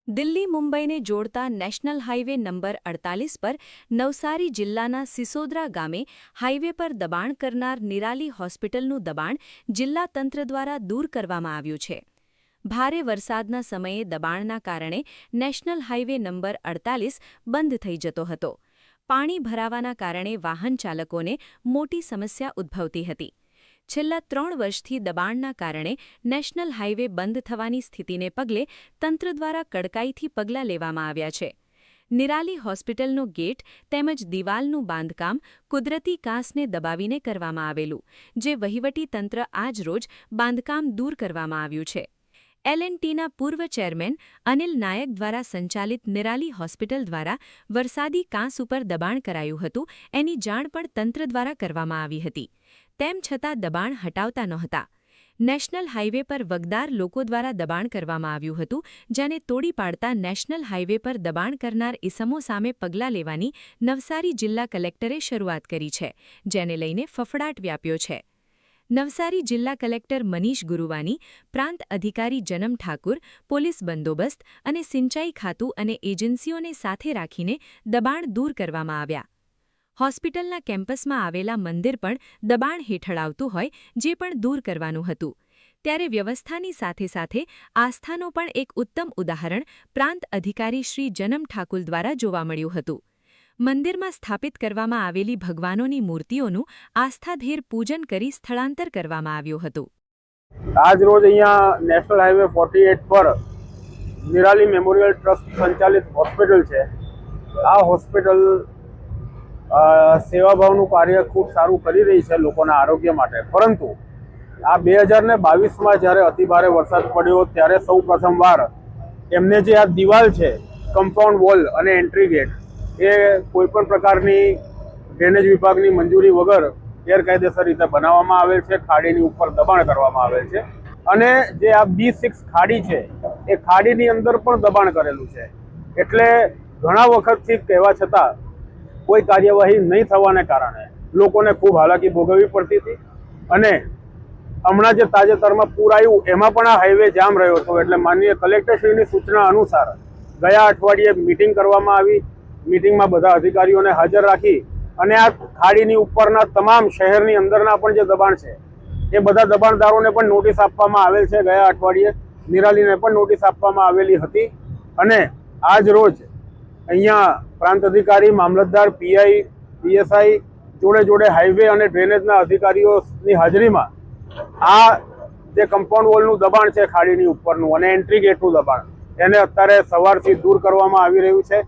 દિલ્હી મુંબઈને જોડતા national highway number 48 પર નવસારી જિલ્લાના સિસોદરા ગામે હાઇવે પર દબાણ કરનાર નિરાલી હોસ્પિટલનું દબાણ જિલ્લા તંત્ર દ્વારા દૂર કરવામાં આવ્યું છે। ભારે વરસાદના સમયે દબાણના કારણે નેશનલ હાઇવે નંબર 48 બંધ થઈ જતો હતો। પાણી ભરાવાના કારણે વાહન ચાલકોને મોટી સમસ્યા ઉદ્ભવતી હતી। છેલ્લા 3 વર્ષથી દબાણના કારણે નેશનલ હાઇવે બંધ થવાની સ્થિતિને પગલે તંત્ર દ્વારા કડકાઈથી પગલાં લેવામાં આવ્યા છે। નિરાલી હોસ્પિટલનો ગેટ તેમજ દિવાલનું બાંધકામ કુદરતી કાંસને દબાવીને કરવામાં આવેલું, જે વહીવટી તંત્ર આજરોજ બાંધકામ દૂર કરવામાં આવ્યું છે। L&Tના પૂર્વ ચેરમેન અનિલ નાયક દ્વારા સંચાલિત નિરાલી હોસ્પિટલ દ્વારા વરસાદી કાંસ ઉપર દબાણ કરાયું હતું, એની જાણ પણ તંત્ર દ્વારા કરવામાં આવી હતી। તેમ છતાં દબાણ હટાવતા નહોતા। નેશનલ હાઇવે પર વગદાર લોકો દ્વારા દબાણ કરવામાં આવ્યું હતું, જેને તોડી પાડતા નેશનલ હાઇવે પર દબાણ કરનાર ઇસમો સામે પગલાં લેવાની નવસારી જિલ્લા કલેક્ટરે શરૂઆત કરી છે, જેને લઈને ફફડાટ વ્યાપ્યો છે। નવસારી જિલ્લા કલેક્ટર મનીષ ગુરુવાની, પ્રાંત અધિકારી જનમ ઠાકુર, પોલીસ બંદોબસ્ત અને સિંચાઈ ખાતું અને એજન્સીઓને સાથે રાખીને દબાણ દૂર કરવામાં આવ્યા। હોસ્પિટલના કેમ્પસમાં આવેલા મંદિર પણ દબાણ હેઠળ આવતું હોય, જે પણ દૂર કરવાનું હતું। ત્યારે વ્યવસ્થાની સાથે સાથે આસ્થાનો પણ એક ઉત્તમ ઉદાહરણ પ્રાંત અધિકારી શ્રી જનમ ઠાકુર દ્વારા જોવા મળ્યું હતું। મંદિરમાં સ્થાપિત કરવામાં આવેલી ભગવાનોની મૂર્તિઓનું આસ્થાભેર પૂજન કરી સ્થળાંતર કરવામાં આવ્યું હતું। આજ રોજ અહીંયા નેશનલ હાઈવે 48 પર નિરાલી મેમોરિયલ ટ્રસ્ટ સંચાલિત હોસ્પિટલ છે। આ હોસ્પિટલ સેવાભાવનું કાર્ય ખૂબ સારું કરી રહી છે લોકોના આરોગ્ય માટે, પરંતુ આ 2022માં જ્યારે અતિભારે વરસાદ પડ્યો ત્યારે સૌ પ્રથમવાર એમને જે આ દિવાલ છે, કમ્પાઉન્ડ વોલ અને એન્ટ્રી ગેટ, એ કોઈપણ પ્રકારની ડ્રેનેજ વિભાગની મંજૂરી વગર ગેરકાયદેસર રીતે બનાવવામાં આવેલ છે। ખાડીની ઉપર દબાણ કરવામાં આવેલ છે અને જે આ B6 ખાડી છે એ ખાડીની અંદર પણ દબાણ કરેલું છે। એટલે ઘણા વખતથી કહેવા છતાં કોઈ કાર્યવાહી નહીં થવાને કારણે લોકોને ખૂબ હાલાકી ભોગવવી પડતી હતી અને હમણાં જે તાજેતરમાં પૂર આવ્યું એમાં પણ આ હાઈવે જામ રહ્યો હતો। એટલે માનનીય કલેક્ટરશ્રીની સૂચના અનુસાર ગયા અઠવાડિયે મિટિંગ કરવામાં આવી। મિટિંગમાં બધા અધિકારીઓને હાજર રાખી અને આ ખાડીની ઉપરના તમામ શહેરની અંદરના પણ જે દબાણ છે એ બધા દબાણદારોને પણ નોટિસ આપવામાં આવેલ છે। ગયા અઠવાડિયે નિરાલીને પણ નોટિસ આપવામાં આવેલી હતી અને આજ રોજ અહીંયા પ્રાંત અધિકારી, મામલતદાર, PI, PSI જોડે જોડે હાઈવે અને ડ્રેનેજના અધિકારીઓની હાજરીમાં આ જે કમ્પાઉન્ડ વોલનું દબાણ છે ખાડીની ઉપરનું અને એન્ટ્રી ગેટનું દબાણ, એને અત્યારે સવારથી દૂર કરવામાં આવી રહ્યું છે।